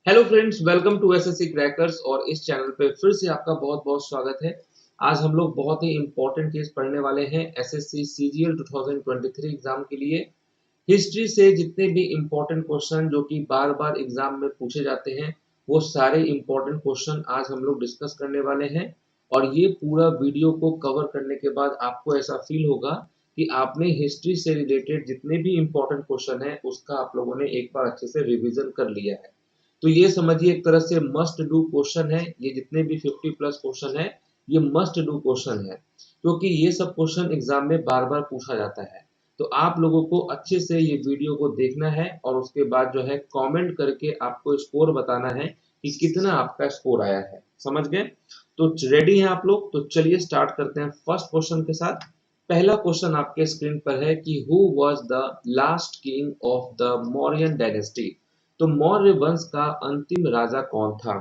Hello friends, welcome to SSC crackers. और इस channel पे फिर से आपका बहुत बहुत स्वागत है। आज हम लोग बहुत ही इंपॉर्टेंट चीज पढ़ने वाले हैं एसएससी सीजीएल 2023 एग्जाम के लिए। हिस्ट्री से जितने भी इंपॉर्टेंट क्वेश्चन जो कि बार बार एग्जाम में पूछे जाते हैं, वो सारे इंपॉर्टेंट क्वेश्चन आज हम लोग डिस्कस करने वाले हैं। और ये पूरा वीडियो को कवर करने के बाद आपको ऐसा फील होगा कि आपने हिस्ट्री से रिलेटेड जितने भी इंपॉर्टेंट क्वेश्चन है उसका आप लोगों ने एक बार अच्छे से रिवीजन कर लिया है। तो ये समझिए एक तरह से मस्ट डू क्वेश्चन है। ये जितने भी 50 प्लस क्वेश्चन है, ये मस्ट डू क्वेश्चन है, क्योंकि ये सब क्वेश्चन एग्जाम में बार बार पूछा जाता है। तो आप लोगों को अच्छे से ये वीडियो को देखना है और उसके बाद जो है कमेंट करके आपको स्कोर बताना है कि कितना आपका स्कोर आया है। समझ गए? तो रेडी हैं आप लोग? तो चलिए स्टार्ट करते हैं फर्स्ट क्वेश्चन के साथ। पहला क्वेश्चन आपके स्क्रीन पर है कि who was the last king of the Mauryan dynasty. तो मौर्य वंश का अंतिम राजा कौन था?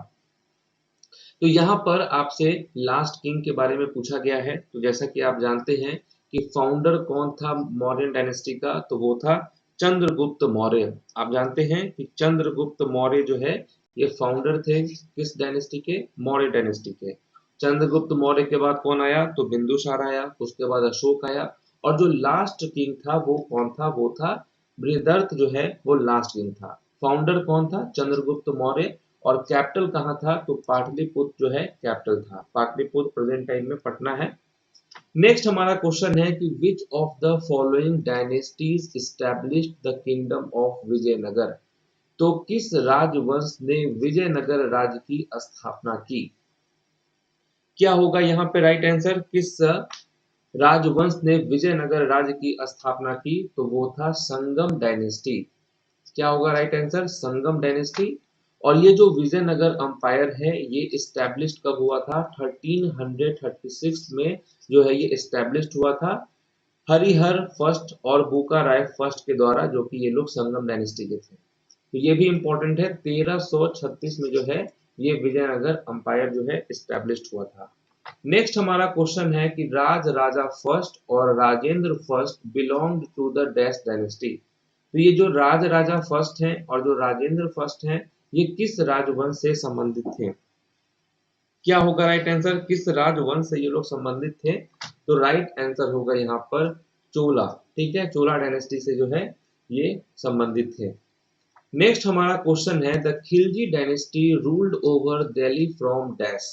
तो यहाँ पर आपसे लास्ट किंग के बारे में पूछा गया है। तो जैसा कि आप जानते हैं कि फाउंडर कौन था मौर्यन डायनेस्टी का, तो वो था चंद्रगुप्त मौर्य। आप जानते हैं कि चंद्रगुप्त मौर्य जो है ये फाउंडर थे किस डायनेस्टी के? मौर्य डायनेस्टी के। चंद्रगुप्त मौर्य के बाद कौन आया? तो बिंदुसार आया, उसके बाद अशोक आया। और जो लास्ट किंग था वो कौन था? वो था बृहदर्थ जो है वो लास्ट किंग था। फाउंडर कौन था? चंद्रगुप्त मौर्य। और कैपिटल कहाँ था? तो पाटलिपुत्र जो है कैपिटल था। पाटलिपुत्र प्रेजेंट टाइम में पटना है। नेक्स्ट हमारा क्वेश्चन है कि which of the following dynasties established the kingdom of Vijayanagar. तो किस राजवंश ने विजयनगर राज्य की स्थापना की? क्या होगा यहाँ पे राइट आंसर? किस राजवंश ने विजयनगर राज्य की स्थापना की? तो वो था संगम डायनेस्टी। क्या होगा राइट आंसर? संगम डायनेस्टी। और ये जो विजयनगर अंपायर है ये इस्टेब्लिश्ड कब हुआ था? 1336 में जो है ये इस्टेब्लिश्ड हुआ था हरिहर फर्स्ट और बुका राय फर्स्ट के द्वारा, जो कि ये लोग संगम डायनेस्टी के थे। तो ये भी इंपॉर्टेंट है। 1336 में जो है ये विजयनगर अंपायर जो है इस्टेब्लिश्ड हुआ था। नेक्स्ट हमारा क्वेश्चन है कि राज राजा फर्स्ट और Rajendra first belong to the dash dynasty. तो ये जो राज राजा फर्स्ट हैं और जो राजेंद्र फर्स्ट हैं, ये किस राजवंश से संबंधित थे? क्या होगा राइट आंसर? किस राजवंश से ये लोग संबंधित थे? तो राइट आंसर होगा यहाँ पर चोला। ठीक है, चोला डायनेस्टी से जो है ये संबंधित थे। नेक्स्ट हमारा क्वेश्चन है the Khilji dynasty ruled over Delhi from dash.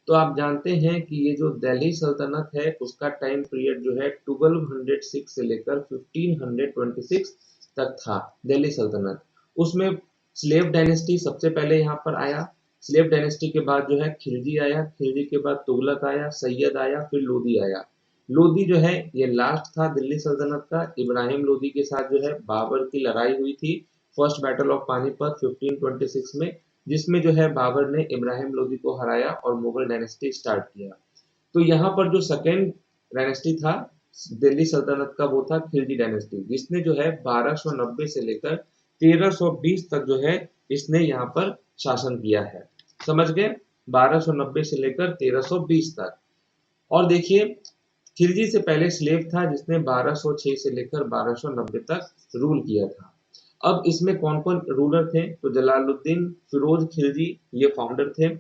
तो आप जानते हैं कि ये जो दिल्ली सल्तनत है उसका टाइम पीरियड जो है 1206 से लेकर 1526 तक था। दिल्ली सल्तनत, उसमें स्लेव डायनेस्टी सबसे पहले यहाँ पर आया। स्लेव डायनेस्टी के बाद जो है खिलजी आया, खिलजी के बाद तुगलक आया, सैयद आया, फिर लोदी आया। लोदी जो है ये लास्ट था दिल्ली सल्तनत का। इब्राहिम लोदी के साथ जो है बाबर की लड़ाई हुई थी फर्स्ट बैटल ऑफ पानीपत 1526 में, जिसमें जो है बाबर ने इब्राहिम लोदी को हराया और मुगल डायनेस्टी स्टार्ट किया। तो यहाँ पर जो सेकेंड डायनेस्टी था दिल्ली सल्तनत का वो था खिलजी डायनेस्टी, जिसने जो है 1290 से लेकर 1320 तक जो है इसने यहाँ पर शासन किया है। समझ गए? 1290 से लेकर 1320 तक। और देखिए खिलजी से पहले स्लेव था जिसने 1206 से लेकर 1290 तक रूल किया था। अब इसमें कौन कौन रूलर थे? तो जलालुद्दीन फिरोज खिलजी ये फाउंडर थे।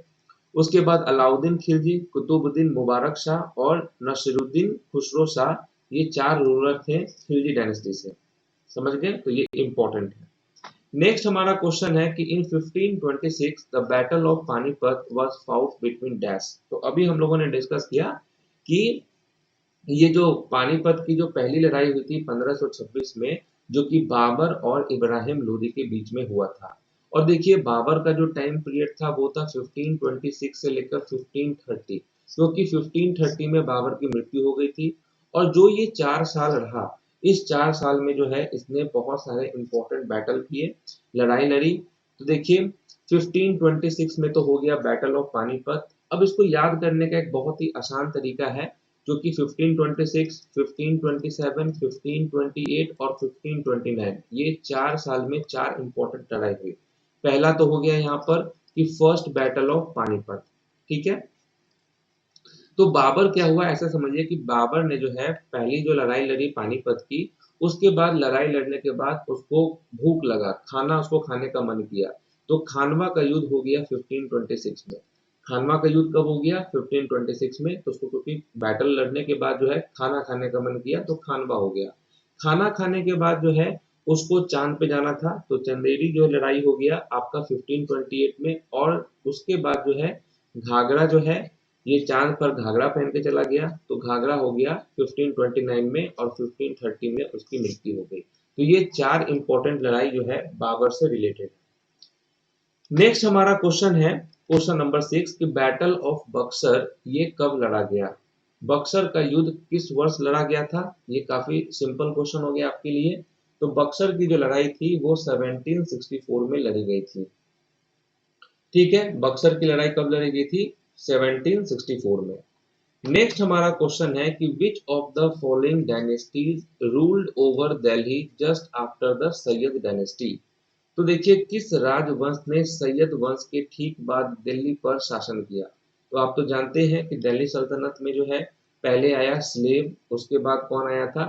उसके बाद अलाउद्दीन खिलजी, कुतुबुद्दीन मुबारक शाह और नसीरुद्दीन खुसरो शाह, ये चार रूलर थे खिलजी डायनेस्टी से। समझ गए? तो ये इंपॉर्टेंट है। नेक्स्ट हमारा क्वेश्चन है कि इन 1526 the battle of Panipat was fought between dash. तो अभी हम लोगों ने डिस्कस किया कि ये जो पानीपत की जो पहली लड़ाई हुई थी 1526 में, जो कि बाबर और इब्राहिम लोदी के बीच में हुआ था। और देखिए बाबर का जो टाइम पीरियड था वो था 1526 से लेकर 1530, क्योंकि 1530 में बाबर की मृत्यु हो गई थी। और जो ये 4 साल रहा, इस 4 साल में जो है इसने बहुत सारे इंपॉर्टेंट बैटल किए, लड़ाई लड़ी। तो देखिए 1526 में तो हो गया बैटल ऑफ पानीपत। अब इसको याद करने का एक बहुत ही आसान तरीका है, जो कि 1526, 1527, 1528 और 1529, ये 4 साल में 4 इंपॉर्टेंट लड़ाई हुई। पहला तो हो गया यहाँ पर कि फर्स्ट बैटल ऑफ पानीपत। ठीक है, तो बाबर क्या हुआ ऐसा समझिए कि बाबर ने जो है पहली जो लड़ाई लड़ी पानीपत की, उसके बाद लड़ाई लड़ने के बाद उसको भूख लगा, खाना उसको खाने का मन किया। तो खानवा का युद्ध हो गया 1526 में। खानवा का युद्ध कब हो गया? 1526 में। तो उसको क्योंकि बैटल लड़ने के बाद जो है खाना खाने का मन किया तो खानवा हो गया। खाना खाने के बाद जो है उसको चांद पे जाना था, तो चंदेरी जो लड़ाई हो गया आपका 1528 में। और उसके बाद जो है घाघरा जो है ये चांद पर घाघरा पहन के चला गया, तो घाघरा हो गया 1529 में और 1530 में उसकी मृत्यु हो गई। तो ये 4 इंपॉर्टेंट लड़ाई जो है बाबर से रिलेटेड है। नेक्स्ट हमारा क्वेश्चन है क्वेश्चन नंबर 6 कि बैटल ऑफ बक्सर ये कब लड़ा गया? बक्सर का युद्ध किस वर्ष लड़ा गया था? ये काफी सिंपल क्वेश्चन हो गया आपके लिए। तो बक्सर की जो लड़ाई थी वो 1764 में लड़ी गई थी। ठीक है, बक्सर की लड़ाई कब लड़ी गई थी? 1764 में। नेक्स्ट हमारा क्वेश्चन है कि which of the following dynasties ruled over Delhi just after the Syed dynasty? तो देखिए किस राजवंश ने सैयद वंश के ठीक बाद दिल्ली पर शासन किया? तो आप तो जानते हैं कि दिल्ली सल्तनत में जो है पहले आया स्लेव, उसके बाद कौन आया था?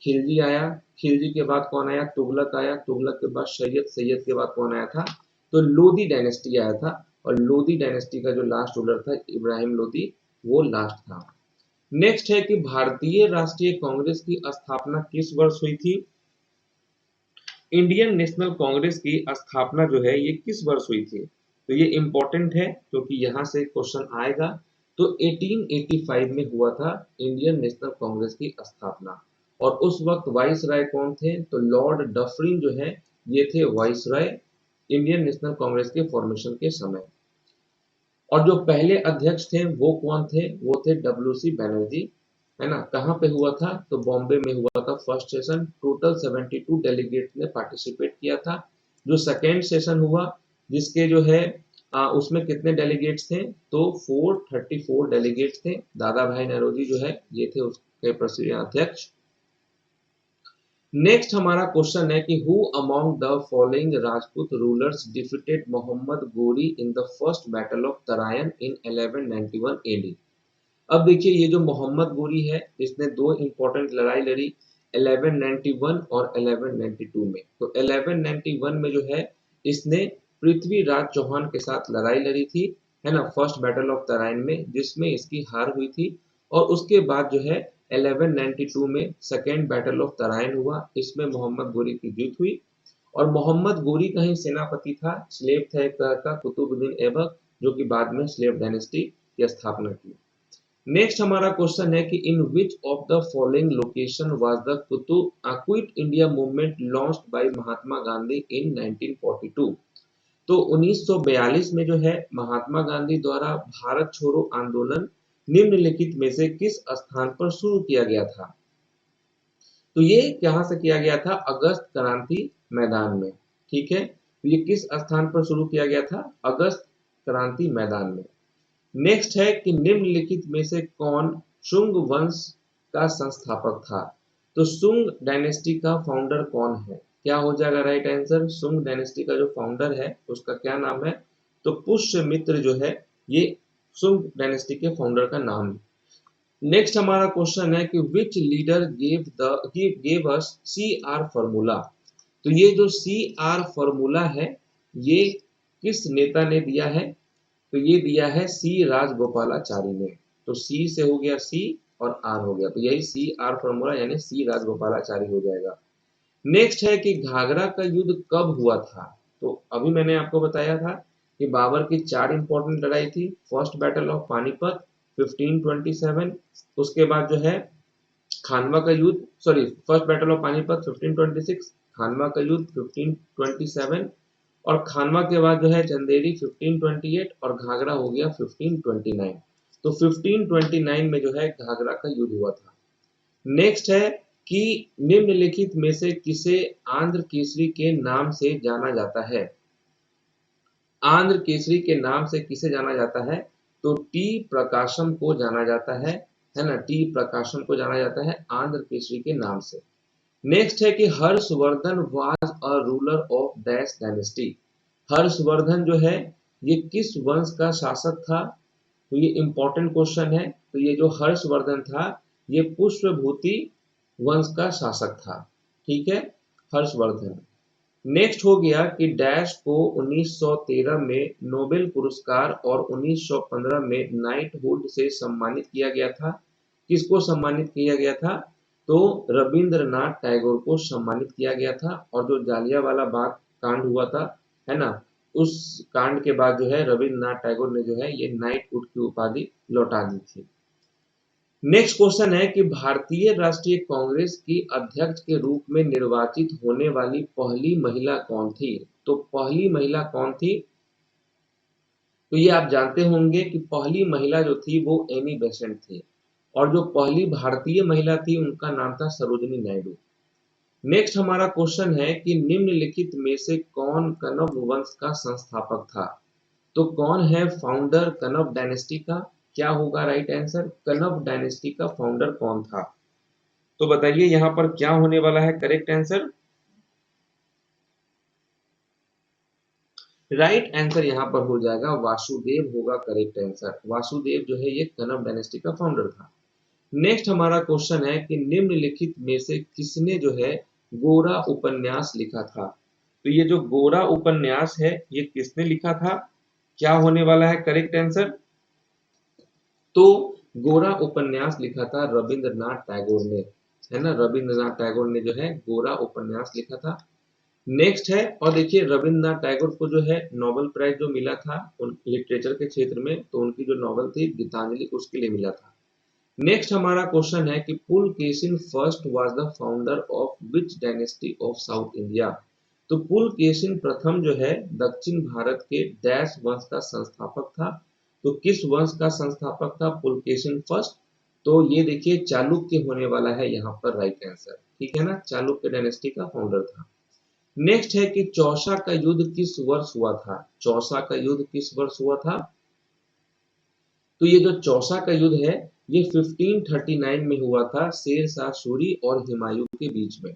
खिलजी आया। खिलजी के बाद कौन आया? तुगलक आया। तुगलक के बाद सैयद। सैयद के बाद कौन आया था? तो लोदी डायनेस्टी आया था। और लोदी डायनेस्टी का जो लास्ट रूलर था इब्राहिम लोदी, वो लास्ट था। नेक्स्ट है कि भारतीय राष्ट्रीय कांग्रेस की स्थापना किस वर्ष हुई थी? इंडियन नेशनल कांग्रेस की स्थापना जो है ये किस वर्ष हुई थी? तो ये इंपॉर्टेंट है क्योंकि यहाँ से क्वेश्चन आएगा। तो 1885 में हुआ था इंडियन नेशनल कांग्रेस की स्थापना। और उस वक्त वाइस राय कौन थे? तो लॉर्ड डफरिन जो है ये थे वाइस राय इंडियन नेशनल कांग्रेस के फॉर्मेशन के समय। और जो पहले अध्यक्ष थे वो कौन थे? वो थे डब्ल्यू.सी. बनर्जी, है ना। कहाँ पे हुआ था? तो बॉम्बे में हुआ था फर्स्ट सेशन। टोटल 72 डेलीगेट ने पार्टिसिपेट किया था। जो सेकेंड सेशन हुआ जिसके जो है उसमें कितने डेलीगेट्स थे? तो 434 डेलीगेट्स थे। दादा भाई नौरोजी जो है ये थे उसके प्रेसिडेंट अध्यक्ष। नेक्स्ट हमारा क्वेश्चन है कि who among the following Rajput rulers defeated Mohammad Ghori in the first battle of Tarain in 1191 AD? अब देखिए ये जो मोहम्मद गोरी है इसने दो इंपॉर्टेंट लड़ाई लड़ी 1191 और 1192 में। तो 1191 में जो है इसने पृथ्वीराज चौहान के साथ लड़ाई लड़ी थी, है ना, फर्स्ट बैटल ऑफ तराइन में, जिसमें इसकी हार हुई थी। और उसके बाद जो है 1192 में सेकेंड बैटल ऑफ तराइन हुआ, इसमें मोहम्मद गोरी की जीत हुई। और मोहम्मद गोरी का ही सेनापति था, स्लेव था एक तरह का, कुतुबुद्दीन ऐबक, जो कि बाद में स्लेव डायनेस्टी की स्थापना की। नेक्स्ट हमारा क्वेश्चन है कि in which of the following location was the quit India movement launched by Mahatma Gandhi in 1942? तो 1942 में जो है महात्मा गांधी द्वारा भारत छोड़ो आंदोलन निम्नलिखित में से किस स्थान पर शुरू किया गया था? तो ये कहां से किया गया था? अगस्त क्रांति मैदान में। ठीक है, तो ये किस स्थान पर शुरू किया गया था? अगस्त क्रांति मैदान में। नेक्स्ट है कि निम्नलिखित में से कौन शुंग वंश का संस्थापक था? तो शुंग डायनेस्टी का फाउंडर कौन है? क्या हो जाएगा राइट आंसर? शुंग डायनेस्टी का जो फाउंडर है उसका क्या नाम है? तो पुष्यमित्र जो है ये शुंग डायनेस्टी के फाउंडर का नाम है। नेक्स्ट हमारा क्वेश्चन है कि which leader gave us CR formula? तो ये जो CR फॉर्मूला है ये किस नेता ने दिया है? तो ये दिया है C राजगोपालाचारी ने। तो C से हो गया C और R हो गया, तो यही CR फॉर्मूला यानी C राजगोपालाचारी हो जाएगा। नेक्स्ट है कि घाघरा का युद्ध कब हुआ था? तो अभी मैंने आपको बताया था कि बाबर की 4 इंपॉर्टेंट लड़ाई थी। फर्स्ट बैटल ऑफ पानीपत 1527, उसके बाद जो है खानवा का युद्ध, sorry, first battle of Panipat 1526, खानवा का युद्ध 1527, और खानवा के बाद जो है चंदेरी 1528 और घाघरा हो गया 1529। तो 1529 में जो है घाघरा का युद्ध हुआ था। नेक्स्ट है कि निम्नलिखित में से किसे आंध्र केसरी के नाम से जाना जाता है? आंध्र केसरी के नाम से किसे जाना जाता है? तो टी प्रकाशम को जाना जाता है ना, टी प्रकाशम को जाना जाता है आंध्र केसरी के नाम से। नेक्स्ट है कि Harshvardhan was a ruler of dash dynasty? Harshvardhan जो है ये किस वंश का शासक था? तो ये इंपॉर्टेंट क्वेश्चन है। तो ये जो हर्षवर्धन था ये पुष्पभूति वंश का शासक था। ठीक है, हर्षवर्धन। नेक्स्ट हो गया कि डैश को 1913 में नोबेल पुरस्कार और 1915 में नाइटहुड से सम्मानित किया गया था। किसको सम्मानित किया गया था? तो रविंद्रनाथ टैगोर को सम्मानित किया गया था। और जो जालियांवाला बाग कांड हुआ था, है ना, उस कांड के बाद जो है रविंद्रनाथ टैगोर ने जो है ये नाइटहुड की उपाधि लौटा दी थी। नेक्स्ट क्वेश्चन है कि भारतीय राष्ट्रीय कांग्रेस की अध्यक्ष के रूप में निर्वाचित होने वाली पहली महिला कौन थी? तो पहली महिला कौन थी? तो ये आप जानते होंगे कि पहली महिला जो थी वो एनी बेसेंट थी, और जो पहली भारतीय महिला थी उनका नाम था सरोजिनी नायडू। नेक्स्ट हमारा क्वेश्चन है कि निम्नलिखित में से कौन कनव वंश का संस्थापक था? तो कौन है फाउंडर कनव डायनेस्टी का? क्या होगा राइट आंसर? कनव डायनेस्टी का फाउंडर कौन था? तो बताइए यहाँ पर क्या होने वाला है करेक्ट आंसर? राइट आंसर यहाँ पर हो जाएगा वासुदेव होगा करेक्ट आंसर। वासुदेव जो है ये कनव डायनेस्टी का फाउंडर था। नेक्स्ट हमारा क्वेश्चन है कि निम्नलिखित में से किसने जो है गोरा उपन्यास लिखा था? तो ये जो गोरा उपन्यास है ये किसने लिखा था? क्या होने वाला है करेक्ट आंसर? तो गोरा उपन्यास लिखा था रविंद्रनाथ टैगोर ने, है ना, रविंद्रनाथ टैगोर ने जो है गोरा उपन्यास लिखा था। नेक्स्ट है, और देखिए रविंद्रनाथ टैगोर को जो है नोबेल प्राइज जो मिला था लिटरेचर के क्षेत्र में, तो उनकी जो नॉवल थी गीतांजलि उसके लिए मिला था। नेक्स्ट हमारा क्वेश्चन है कि Pulakeshin first was the founder of which dynasty of south India? तो पुलकेशिन प्रथम जो है दक्षिण भारत के डैश वंश का संस्थापक था। तो किस वंश का संस्थापक था पुलकेशिन फर्स्ट? तो ये देखिए चालुक्य होने वाला है यहाँ पर राइट आंसर, ठीक है ना, चालुक्य डायनेस्टी का फाउंडर था। नेक्स्ट है कि चौसा का युद्ध किस वर्ष हुआ था? चौसा का युद्ध किस वर्ष हुआ था? तो ये जो चौसा का युद्ध है ये 1539 में हुआ था शेर शाह सूरी और हुमायूं के बीच में,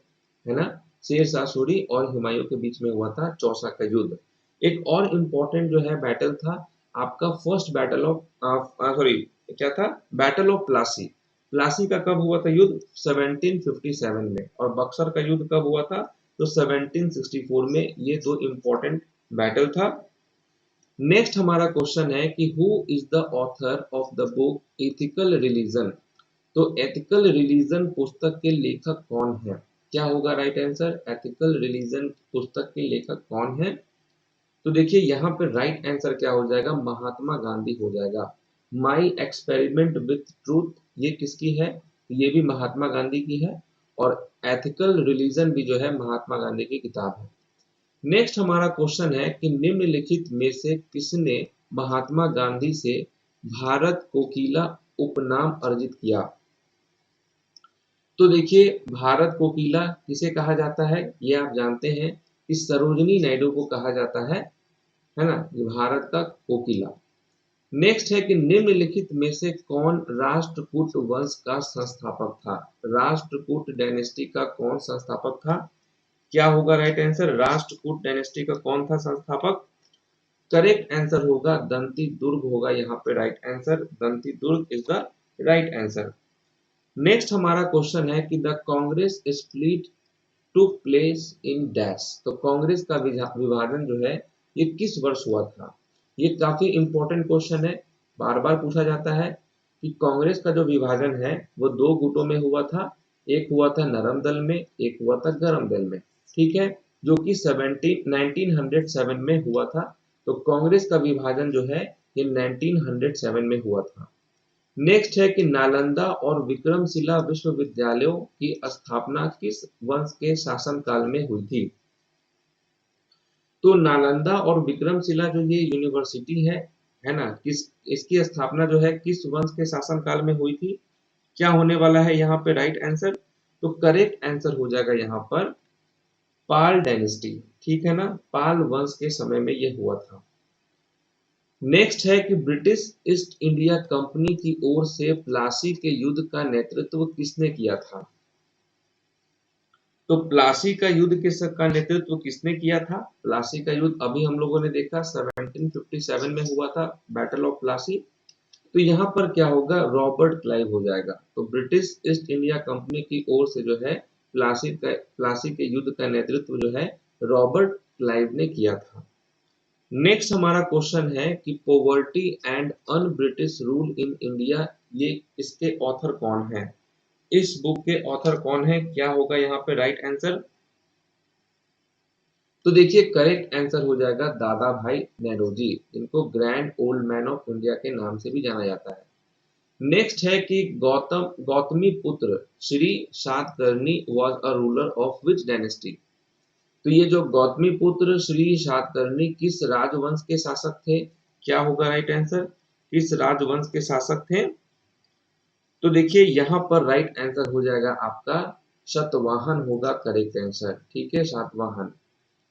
है ना, शेर शाह सूरी और हुमायूं के बीच में हुआ था चौसा का युद्ध। एक और इम्पोर्टेंट जो है बैटल था आपका फर्स्ट बैटल ऑफ सॉरी क्या था, बैटल ऑफ प्लासी। प्लासी का कब हुआ था युद्ध? 1757 में। और बक्सर का युद्ध कब हुआ था? तो 1764 में। ये दो इम्पोर्टेंट बैटल था। नेक्स्ट हमारा क्वेश्चन है कि who is the author of the book ethical religion? तो एथिकल रिलीजन पुस्तक के लेखक कौन है? क्या होगा राइट आंसर? एथिकल रिलीजन पुस्तक के लेखक कौन है? तो देखिए यहाँ पे राइट आंसर क्या हो जाएगा? महात्मा गांधी हो जाएगा। माई एक्सपेरिमेंट विथ ट्रूथ ये किसकी है? ये भी महात्मा गांधी की है। और एथिकल रिलीजन भी जो है महात्मा गांधी की किताब है। नेक्स्ट हमारा क्वेश्चन है कि निम्नलिखित में से किसने महात्मा गांधी से भारत कोकिला उपनाम अर्जित किया? तो देखिए भारत कोकिला किसे कहा जाता है? ये आप जानते हैं कि सरोजिनी नायडू को कहा जाता है ना, ये भारत का कोकिला। नेक्स्ट है कि निम्नलिखित में से कौन राष्ट्रकूट वंश का संस्थापक था? राष्ट्रकूट डायनेस्टी का कौन संस्थापक था? क्या होगा राइट आंसर? राष्ट्रकूट डायनेस्टी का कौन था संस्थापक? करेक्ट आंसर होगा दंती दुर्ग होगा यहाँ पे right answer. Danti Durg is the right answer. Next हमारा क्वेश्चन है कि the Congress split took place in dash? तो कांग्रेस का विभाजन जो है ये किस वर्ष हुआ था? ये काफी इंपॉर्टेंट क्वेश्चन है, बार बार पूछा जाता है कि कांग्रेस का जो विभाजन है वो दो गुटों में हुआ था। एक हुआ था नरम दल में, एक हुआ था गरम दल में, ठीक है, जो कि 1907 में हुआ था। तो कांग्रेस का विभाजन जो है ये 1907 में हुआ था। नेक्स्ट है कि नालंदा और विक्रमशिला विश्वविद्यालयों की स्थापना किस वंश के शासनकाल में हुई थी? तो नालंदा और विक्रमशिला जो ये यूनिवर्सिटी है ना, किस इसकी स्थापना जो है किस वंश के शासनकाल में हुई थी? क्या होने वाला है यहाँ पे राइट आंसर? तो करेक्ट आंसर हो जाएगा यहाँ पर पाल डायनेस्टी, ठीक है ना, पाल वंश के समय में ये हुआ था। नेक्स्ट है कि ब्रिटिश ईस्ट इंडिया कंपनी की ओर से प्लासी के युद्ध का नेतृत्व किसने किया था? तो प्लासी का युद्ध का नेतृत्व किसने किया था? प्लासी का युद्ध अभी हम लोगों ने देखा 1757 में हुआ था, बैटल ऑफ प्लासी। तो यहाँ पर क्या होगा? रॉबर्ट क्लाइव हो जाएगा। तो ब्रिटिश ईस्ट इंडिया कंपनी की ओर से जो है प्लासी के युद्ध का नेतृत्व जो है रॉबर्ट क्लाइव ने किया था। नेक्स्ट हमारा क्वेश्चन है कि poverty and un British rule in India, ये इसके ऑथर कौन है? इस बुक के ऑथर कौन है? क्या होगा यहाँ पे राइट आंसर? तो देखिए करेक्ट आंसर हो जाएगा दादा भाई नेरोजी, इनको grand old man of India के नाम से भी जाना जाता है। नेक्स्ट है कि गौतमी पुत्र Shri Satakarni was a ruler of which dynasty? तो ये जो गौतमी पुत्र श्री सातकर्णी किस राजवंश के शासक थे? क्या होगा राइट आंसर? किस राजवंश के शासक थे? तो देखिए यहाँ पर राइट आंसर हो जाएगा आपका शतवाहन होगा करेक्ट आंसर। ठीक है, सातवाहन।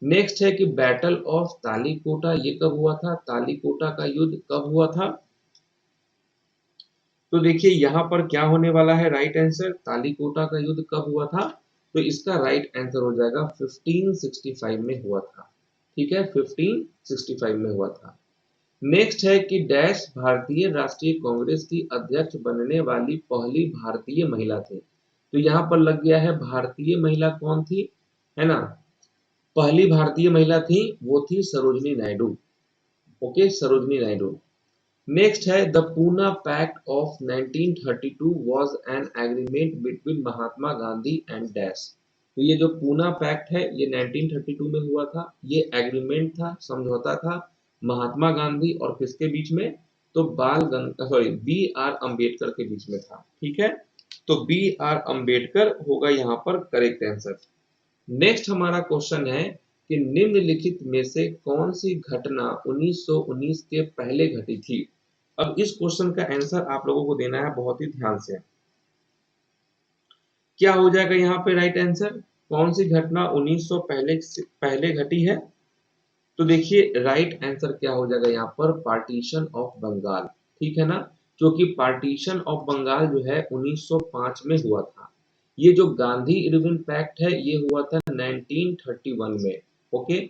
नेक्स्ट है कि बैटल ऑफ तालीकोटा ये कब हुआ था? तालीकोटा का युद्ध कब हुआ था? तो देखिए यहाँ पर क्या होने वाला है राइट आंसर? तालीकोटा का युद्ध कब हुआ था? तो इसका राइट आंसर हो जाएगा 1565 में हुआ था। ठीक है, 1565 में हुआ था। नेक्स्ट है कि डैश भारतीय राष्ट्रीय कांग्रेस की अध्यक्ष बनने वाली पहली भारतीय महिला थी। तो यहाँ पर लग गया है भारतीय महिला कौन थी, है ना? पहली भारतीय महिला थी वो थी सरोजनी नायडू। ओके, सरोजनी नायडू। नेक्स्ट है the Poona pact of 1932 was an agreement between Mahatma Gandhi and dash. तो ये जो पूना पैक्ट है ये 1932 में हुआ था। ये एग्रीमेंट था, समझौता था महात्मा गांधी और किसके बीच में? तो बी आर अम्बेडकर के बीच में था। ठीक है, तो बी आर अम्बेडकर होगा यहाँ पर करेक्ट आंसर। नेक्स्ट हमारा क्वेश्चन है कि निम्नलिखित में से कौन सी घटना 1919 के पहले घटी थी? अब इस क्वेश्चन का आंसर आप लोगों को देना है बहुत ही ध्यान से। क्या हो जाएगा यहाँ पे राइट आंसर? कौन सी घटना 1900 पहले घटी है? तो देखिए राइट आंसर क्या हो जाएगा यहाँ पर? Partition of Bengal. ठीक है ना, क्योंकि पार्टीशन ऑफ बंगाल जो है 1905 में हुआ था। ये जो गांधी इरविन पैक्ट है ये हुआ था 1931 में। ओके,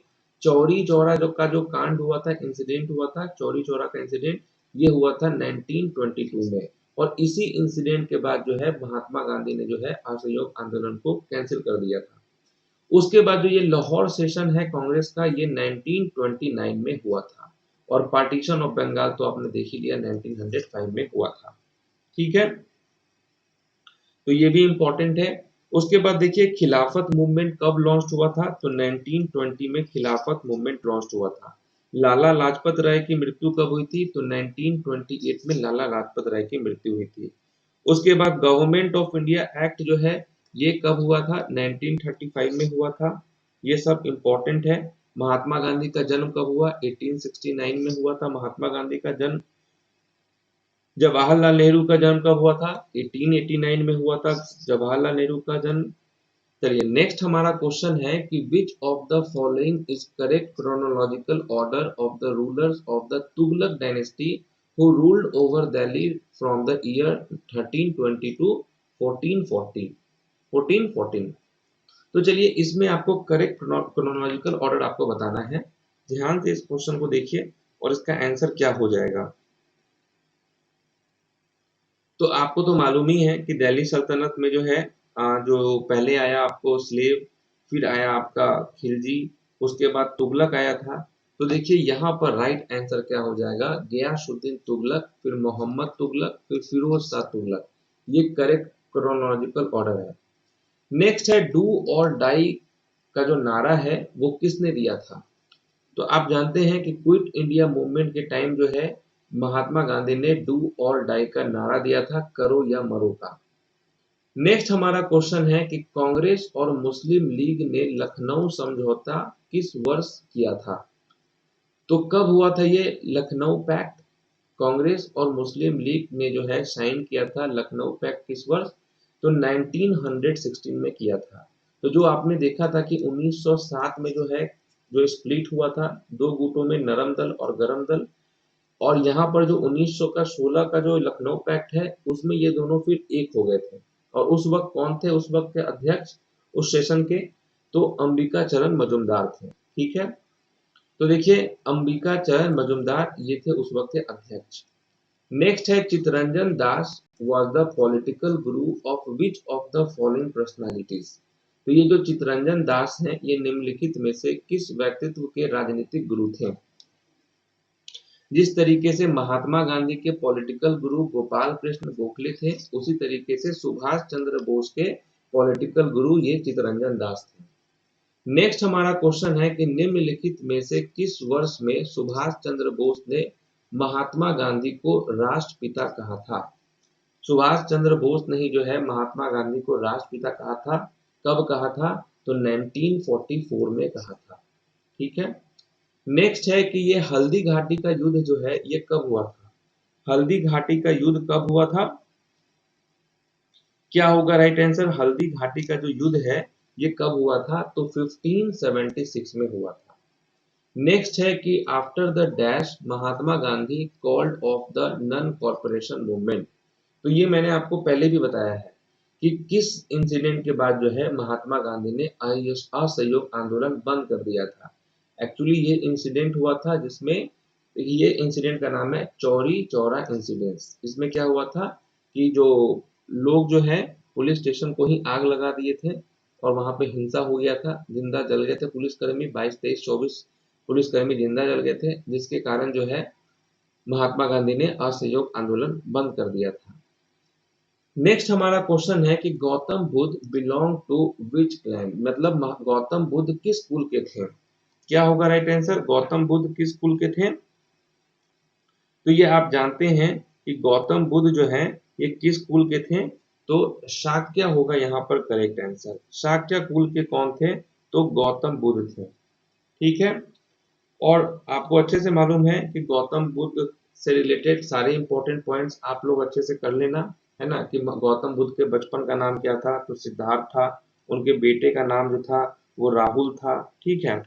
चौरी चौरा जो कांड हुआ था, इंसिडेंट हुआ था, चौरी चौरा का इंसिडेंट ये हुआ था 1922 में। और इसी इंसिडेंट के बाद जो है महात्मा गांधी ने जो है असहयोग आंदोलन को कैंसिल कर दिया था। उसके बाद जो ये लाहौर सेशन है कांग्रेस का ये 1929 में हुआ था। और पार्टीशन ऑफ बंगाल तो आपने देख ही लिया 1905 में हुआ था। ठीक है, तो ये भी इंपॉर्टेंट है। उसके बाद देखिए खिलाफत मूवमेंट कब लॉन्च हुआ था? तो 1920 में खिलाफत मूवमेंट लॉन्च हुआ था। लाला लाजपत राय की मृत्यु कब हुई थी? तो 1928 में लाला लाजपत राय की मृत्यु हुई थी। उसके बाद गवर्नमेंट ऑफ इंडिया एक्ट जो है ये कब हुआ था? 1935 में हुआ था। ये सब इंपॉर्टेंट है। महात्मा गांधी का जन्म कब हुआ? 1869 में हुआ था महात्मा गांधी का जन्म। जवाहरलाल नेहरू का जन्म कब हुआ था? 1889 में हुआ था जवाहरलाल नेहरू का जन्म। चलिए नेक्स्ट हमारा क्वेश्चन है कि which of the following is correct chronological order of the rulers of the Tughlaq dynasty who ruled over Delhi from the year 1320 to 1440 1414। तो चलिए इसमें आपको करेक्ट क्रोनोलॉजिकल ऑर्डर आपको बताना है। ध्यान से इस क्वेश्चन को देखिए और इसका आंसर क्या हो जाएगा। तो आपको तो मालूम ही है कि दिल्ली सल्तनत में जो है जो पहले आया आपको स्लेव, फिर आया आपका खिलजी, उसके बाद तुगलक आया था। तो देखिए यहाँ पर राइट आंसर क्या हो जाएगा? गयासुद्दीन तुगलक, फिर मोहम्मद तुगलक, फिर फिरोज शाह तुगलक। ये करेक्ट क्रोनोलॉजिकल ऑर्डर है। नेक्स्ट है डू और डाई का जो नारा है वो किसने दिया था? तो आप जानते हैं कि क्विट इंडिया मूवमेंट के टाइम जो है महात्मा गांधी ने डू और डाई का नारा दिया था, करो या मरो का। नेक्स्ट हमारा क्वेश्चन है कि कांग्रेस और मुस्लिम लीग ने लखनऊ समझौता किस वर्ष किया था? तो कब हुआ था ये लखनऊ पैक्ट? कांग्रेस और मुस्लिम लीग ने जो है साइन किया था लखनऊ पैक्ट किस वर्ष? तो 1916 में किया था। तो जो आपने देखा था कि 1907 में जो है जो स्प्लिट हुआ था दो गुटों में, नरम दल और गरम दल। और यहाँ पर जो 1900 का 16 का जो लखनऊ पैक्ट है उसमें ये दोनों फिर एक हो गए थे। और उस वक्त कौन थे उस वक्त के अध्यक्ष उस सेशन के? तो अंबिका चरण मजुमदार थे। ठीक है, तो देखिए अंबिका चरण मजुमदार ये थे उस वक्त के अध्यक्ष। नेक्स्ट है चितरंजन दास was the political guru of which of the following personalities? तो ये जो चित्तरंजन दास हैं, ये निम्नलिखित में से किस व्यक्तित्व के राजनीतिक गुरु थे? जिस तरीके से महात्मा गांधी के पॉलिटिकल गुरु गोपाल कृष्ण गोखले थे, उसी तरीके से सुभाष चंद्र बोस के पॉलिटिकल गुरु ये चित्तरंजन दास थे। नेक्स्ट हमारा क्वेश्चन है कि निम्नलिखित में से किस वर्ष में सुभाष चंद्र बोस ने महात्मा गांधी को राष्ट्रपिता कहा था? सुभाष चंद्र बोस ने ही जो है महात्मा गांधी को राष्ट्रपिता कहा था। कब कहा था? तो 1944 में कहा था। ठीक है। नेक्स्ट है कि ये हल्दी घाटी का युद्ध जो है ये कब हुआ था? हल्दी घाटी का युद्ध कब हुआ था? क्या होगा राइट आंसर? हल्दी घाटी का जो युद्ध है ये कब हुआ था? तो 1576 में हुआ था। नेक्स्ट है कि after the dash Mahatma Gandhi called off the non corporation movement. तो ये मैंने आपको पहले भी बताया है कि किस इंसिडेंट के बाद जो है महात्मा गांधी ने असहयोग आंदोलन बंद कर दिया था। एक्चुअली ये इंसिडेंट हुआ था जिसमें ये इंसिडेंट का नाम है चौरी चौरा इंसिडेंट। इसमें क्या हुआ था कि जो लोग जो है पुलिस स्टेशन को ही आग लगा दिए थे और वहां पे हिंसा हो गया था, जिंदा जल गए थे पुलिसकर्मी, 22, 23, 24 पुलिसकर्मी जिंदा जल गए थे, जिसके कारण जो है महात्मा गांधी ने असहयोग आंदोलन बंद कर दिया था। नेक्स्ट हमारा क्वेश्चन है कि Gautam Buddha belong to which clan, मतलब गौतम बुद्ध किस कुल के थे? क्या होगा राइट आंसर? गौतम बुद्ध किस कुल के थे? तो ये आप जानते हैं कि गौतम बुद्ध जो है ये किस कुल के थे? तो शाक्य होगा यहाँ पर करेक्ट आंसर। शाक्य कुल के कौन थे? तो गौतम बुद्ध थे। ठीक है। और आपको अच्छे से मालूम है कि गौतम बुद्ध से रिलेटेड सारे इंपॉर्टेंट पॉइंट्स आप लोग अच्छे से कर लेना, है ना, कि गौतम बुद्ध के बचपन का नाम क्या था? तो सिद्धार्थ था। उनके बेटे का नाम जो था वो राहुल था। ठीक है।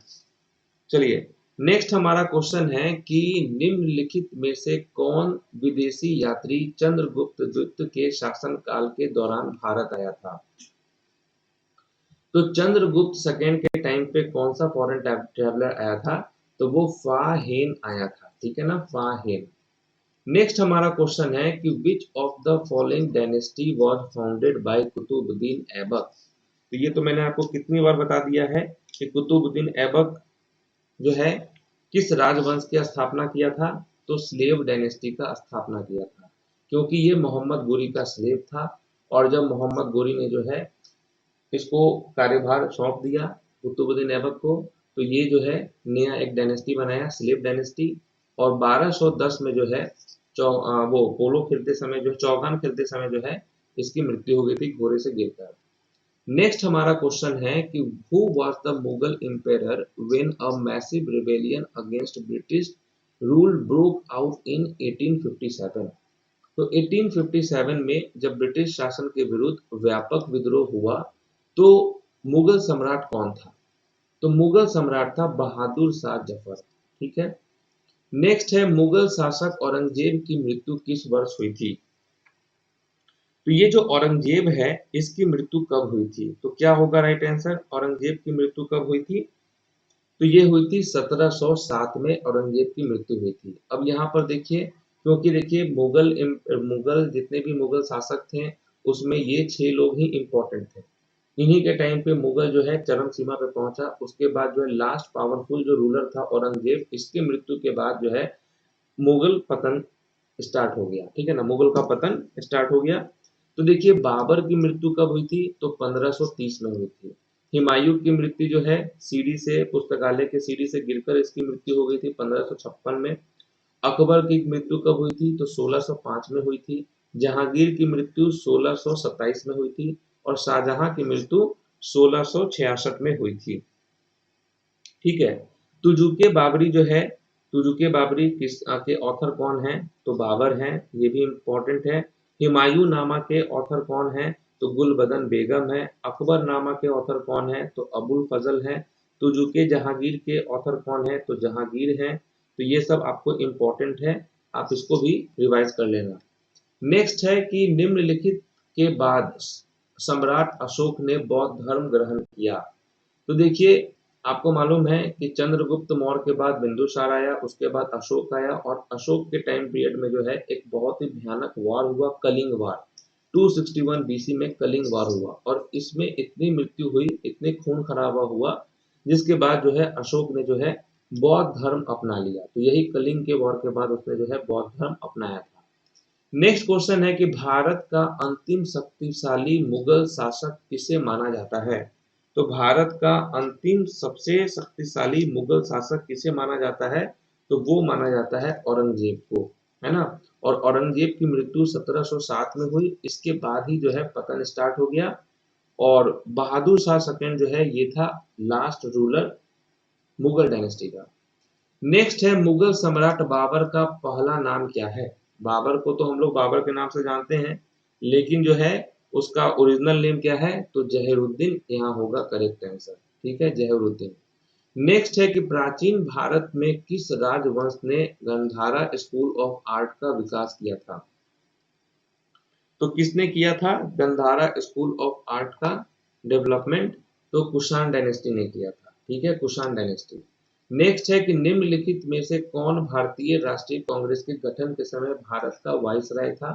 चलिए नेक्स्ट हमारा क्वेश्चन है कि निम्नलिखित में से कौन विदेशी यात्री चंद्रगुप्त द्वितीय के शासन काल के दौरान भारत आया था? तो चंद्रगुप्त सेकेंड के टाइम पे कौन सा फॉरेन ट्रैवलर आया था? तो वो फा हेन आया था। ठीक है ना, फा हेन। नेक्स्ट हमारा क्वेश्चन है कि which of the following dynasty was founded by Qutbuddin Aibak. तो ये तो मैंने आपको कितनी बार बता दिया है कि कुतुबुद्दीन ऐबक जो है किस राजवंश की स्थापना किया था? तो स्लेव डायनेस्टी का स्थापना किया था, क्योंकि ये मोहम्मद गोरी का स्लेव था। और जब मोहम्मद गोरी ने जो है इसको कार्यभार सौंप दिया कुतुबुद्दीन ऐबक को, तो ये जो है नया एक डायनेस्टी बनाया, स्लेव डायनेस्टी। और 1210 में जो है वो पोलो खेलते समय जो चौगान खेलते समय जो है इसकी मृत्यु हो गई थी घोड़े से गिरकर। नेक्स्ट हमारा क्वेश्चन है कि who was the Mughal emperor when a massive rebellion against British rule broke out in 1857। तो 1857 में जब ब्रिटिश शासन के विरुद्ध व्यापक विद्रोह हुआ तो मुगल सम्राट कौन था? तो मुगल सम्राट था बहादुर शाह जफर। ठीक है। नेक्स्ट है मुगल शासक औरंगजेब की मृत्यु किस वर्ष हुई थी? तो ये जो औरंगजेब है इसकी मृत्यु कब हुई थी? तो क्या होगा राइट आंसर? औरंगजेब की मृत्यु कब हुई थी? तो ये हुई थी 1707 में औरंगजेब की मृत्यु हुई थी। अब यहाँ पर देखिए, क्योंकि देखिए मुगल जितने भी मुगल शासक थे उसमें ये 6 लोग ही इंपॉर्टेंट थे। इन्हीं के टाइम पे मुगल जो है चरम सीमा पे पहुंचा। उसके बाद जो है लास्ट पावरफुल जो रूलर था औरंगजेब, इसकी मृत्यु के बाद जो है मुगल पतन स्टार्ट हो गया। ठीक है ना, मुगल का पतन स्टार्ट हो गया। तो देखिए बाबर की मृत्यु कब हुई थी? तो 1530 में हुई थी। हुमायूं की मृत्यु जो है सीढ़ी से, पुस्तकालय के सीढ़ी से गिरकर इसकी मृत्यु हो गई थी 1556 में। अकबर की मृत्यु कब हुई थी? तो 1605 में हुई थी। जहांगीर की मृत्यु 1627 में हुई थी और शाहजहां की मृत्यु 1666 में हुई थी। ठीक है। तुजुके बाबरी जो है, तुजुके बाबरी किस के ऑथर कौन है? तो बाबर हैं, ये भी इम्पोर्टेंट है। हुमायूं नामा के ऑथर कौन है? तो गुलबदन बेगम है। अकबर नामा के ऑथर कौन है? तो अबुल फजल है। तुजुके जहांगीर के ऑथर कौन है? तो जहांगीर हैं। तो ये सब आपको इम्पोर्टेंट है, आप इसको भी रिवाइज कर लेना। नेक्स्ट है कि निम्नलिखित के बाद सम्राट अशोक ने बौद्ध धर्म ग्रहण किया। तो देखिए आपको मालूम है कि चंद्रगुप्त मौर्य के बाद बिंदुसार आया, उसके बाद अशोक आया और अशोक के टाइम पीरियड में जो है एक बहुत ही भयानक वार हुआ, कलिंग वार। 261 बीसी में कलिंग वार हुआ और इसमें इतनी मृत्यु हुई, इतने खून खराबा हुआ, जिसके बाद जो है अशोक ने जो है बौद्ध धर्म अपना लिया। तो यही कलिंग के वॉर के बाद उसने जो है बौद्ध धर्म अपनाया था। नेक्स्ट क्वेश्चन है कि भारत का अंतिम शक्तिशाली मुगल शासक किसे माना जाता है? तो भारत का अंतिम सबसे शक्तिशाली मुगल शासक किसे माना जाता है? तो वो माना जाता है औरंगजेब को, है ना। और औरंगजेब की मृत्यु 1707 में हुई। इसके बाद ही जो है पतन स्टार्ट हो गया और बहादुर शाह सेकंड जो है ये था लास्ट रूलर मुगल डायनेस्टी का। नेक्स्ट है मुगल सम्राट बाबर का पहला नाम क्या है? बाबर को तो हम लोग बाबर के नाम से जानते हैं, लेकिन जो है उसका ओरिजिनल नेम क्या है? तो जहीरुद्दीन यहाँ होगा करेक्ट आंसर। ठीक है, जहीरुद्दीन। नेक्स्ट है कि प्राचीन भारत में किस राजवंश ने गंधारा स्कूल ऑफ आर्ट का विकास किया था? तो किसने किया था गंधारा स्कूल ऑफ आर्ट का डेवलपमेंट? तो कुषाण डायनेस्टी ने किया था। ठीक है, कुषाण डायनेस्टी। नेक्स्ट है कि निम्नलिखित में से कौन भारतीय राष्ट्रीय कांग्रेस के गठन के समय भारत का वाइसराय था?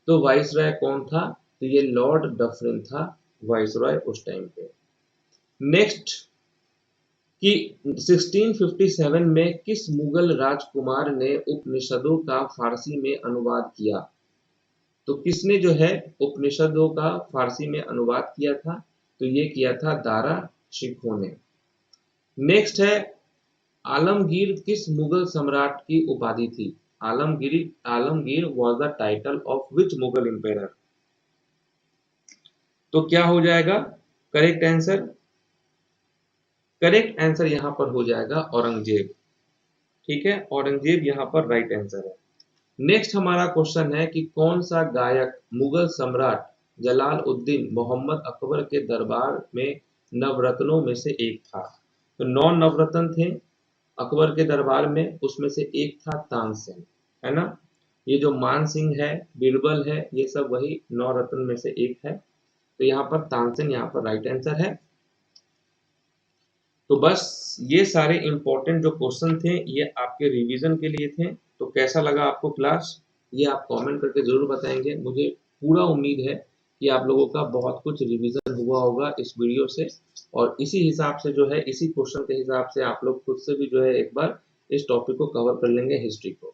तो वाइसराय कौन था? तो ये लॉर्ड डफरिन था वाइसराय उस टाइम पे। नेक्स्ट कि 1657 में किस मुगल राजकुमार ने उपनिषदों का फारसी में अनुवाद किया? तो किसने जो है उपनिषदों का फारसी में अनुवाद किया था? तो ये किया था दारा शिकोह ने। नेक्स्ट है आलमगीर किस मुगल सम्राट की उपाधि थी? Alamgir was the title of which Mughal emperor? तो क्या हो जाएगा करेक्ट आंसर? करेक्ट आंसर यहाँ पर हो जाएगा औरंगजेब। ठीक है, औरंगजेब यहाँ पर राइट आंसर है। नेक्स्ट हमारा क्वेश्चन है कि कौन सा गायक मुगल सम्राट जलालुद्दीन मोहम्मद अकबर के दरबार में नवरत्नों में से एक था? तो 9 नवरत्न थे अकबर के दरबार में, उसमें से एक था तानसेन, है ना। ये जो मान सिंह है, बीरबल है, ये सब वही 9 रत्न में से एक है। तो यहाँ पर तानसेन यहाँ पर राइट आंसर है। तो बस ये सारे इंपॉर्टेंट जो क्वेश्चन थे ये आपके रिवीजन के लिए थे। तो कैसा लगा आपको क्लास, ये आप कमेंट करके जरूर बताएंगे। मुझे पूरा उम्मीद है कि आप लोगों का बहुत कुछ रिवीजन हुआ होगा इस वीडियो से, और इसी हिसाब से जो है इसी क्वेश्चन के हिसाब से आप लोग खुद से भी जो है एक बार इस टॉपिक को कवर कर लेंगे हिस्ट्री को।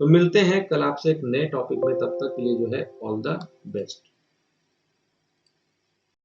तो मिलते हैं कल आपसे एक नए टॉपिक में, तब तक के लिए जो है ऑल द बेस्ट।